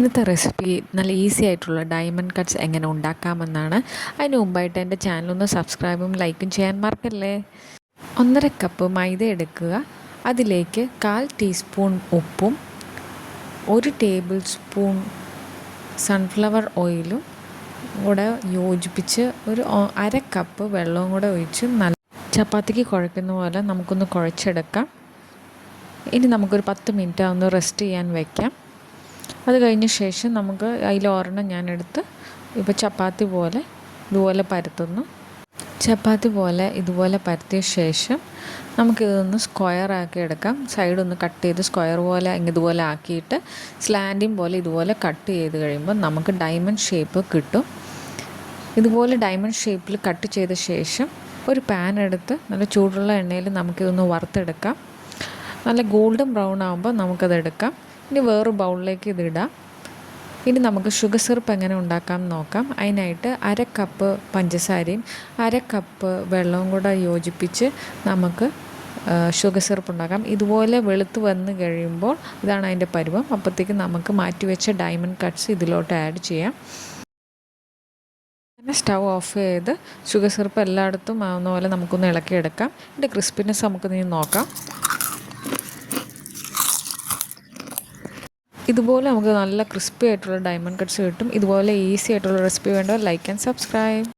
ഇന്നത്തെ റെസിപ്പി നല്ല ഈസി ആയിട്ടുള്ള ഡയമണ്ട് കട്ട്സ് എങ്ങനെ ഉണ്ടാക്കാമെന്നാണ്. അതിന് മുമ്പായിട്ട് എൻ്റെ ചാനലൊന്ന് സബ്സ്ക്രൈബും ലൈക്കും ചെയ്യാൻ മറക്കല്ലേ. 1.5 കപ്പ് മൈദ എടുക്കുക. അതിലേക്ക് 1/4 ടീസ്പൂൺ ഉപ്പും 1 ടേബിൾ സ്പൂൺ സൺഫ്ലവർ ഓയിലും കൂടെ യോജിപ്പിച്ച് ഒരു 1/2 കപ്പ് വെള്ളവും കൂടെ ഒഴിച്ച് നല്ല ചപ്പാത്തിക്ക് കുഴക്കുന്ന പോലെ നമുക്കൊന്ന് കുഴച്ചെടുക്കാം. ഇനി നമുക്കൊരു 10 മിനിറ്റ് ഒന്ന് റെസ്റ്റ് ചെയ്യാൻ വയ്ക്കാം. അത് കഴിഞ്ഞ ശേഷം നമുക്ക് അതിലൊരെണ്ണം ഞാനെടുത്ത് ഇപ്പോൾ ചപ്പാത്തി പോലെ ഇതുപോലെ പരത്തുന്നു. ചപ്പാത്തി പോലെ ഇതുപോലെ പരത്തിയ ശേഷം നമുക്കിതൊന്ന് സ്ക്വയറാക്കി എടുക്കാം. സൈഡൊന്ന് കട്ട് ചെയ്ത് സ്ക്വയർ പോലെ ഇതുപോലെ ആക്കിയിട്ട് സ്ലാൻഡിങ് പോലെ ഇതുപോലെ കട്ട് ചെയ്ത് കഴിയുമ്പോൾ നമുക്ക് ഡയമണ്ട് ഷേപ്പ് കിട്ടും. ഇതുപോലെ ഡയമണ്ട് ഷേപ്പിൽ കട്ട് ചെയ്ത ശേഷം ഒരു പാൻ എടുത്ത് നല്ല ചൂടുള്ള എണ്ണയിൽ നമുക്കിതൊന്ന് വറുത്തെടുക്കാം. നല്ല ഗോൾഡൻ ബ്രൗൺ ആകുമ്പോൾ നമുക്കതെടുക്കാം. ഇനി വേറെ ബൗളിലേക്ക് ഇതിടാം. ഇനി നമുക്ക് ഷുഗർ സിറപ്പ് എങ്ങനെ ഉണ്ടാക്കാം നോക്കാം. അതിനായിട്ട് 1/2 കപ്പ് പഞ്ചസാരയും 1/2 കപ്പ് വെള്ളവും കൂടെ യോജിപ്പിച്ച് നമുക്ക് ഷുഗർ സിറപ്പ് ഉണ്ടാക്കാം. ഇതുപോലെ വെളുത്ത് വന്ന് കഴിയുമ്പോൾ ഇതാണ് അതിൻ്റെ പരുവം. അപ്പോഴത്തേക്ക് നമുക്ക് മാറ്റിവെച്ച ഡയമണ്ട് കട്ട്സ് ഇതിലോട്ട് ആഡ് ചെയ്യാം. പിന്നെ സ്റ്റൗ ഓഫ് ചെയ്ത് ഷുഗർ സിറപ്പ് എല്ലായിടത്തും ആവുന്ന പോലെ നമുക്കൊന്ന് ഇളക്കിയെടുക്കാം. ഇതിൻ്റെ ക്രിസ്പിനെസ് നമുക്കൊന്ന് നോക്കാം. ഇതുപോലെ നമുക്ക് നല്ല ക്രിസ്പി ആയിട്ടുള്ള ഡയമണ്ട് കട്ട്സ് കിട്ടും. ഇതുപോലെ ഈസി ആയിട്ടുള്ള റെസിപ്പി വേണ്ടവർ ലൈക്ക് ആൻഡ് സബ്സ്ക്രൈബ്.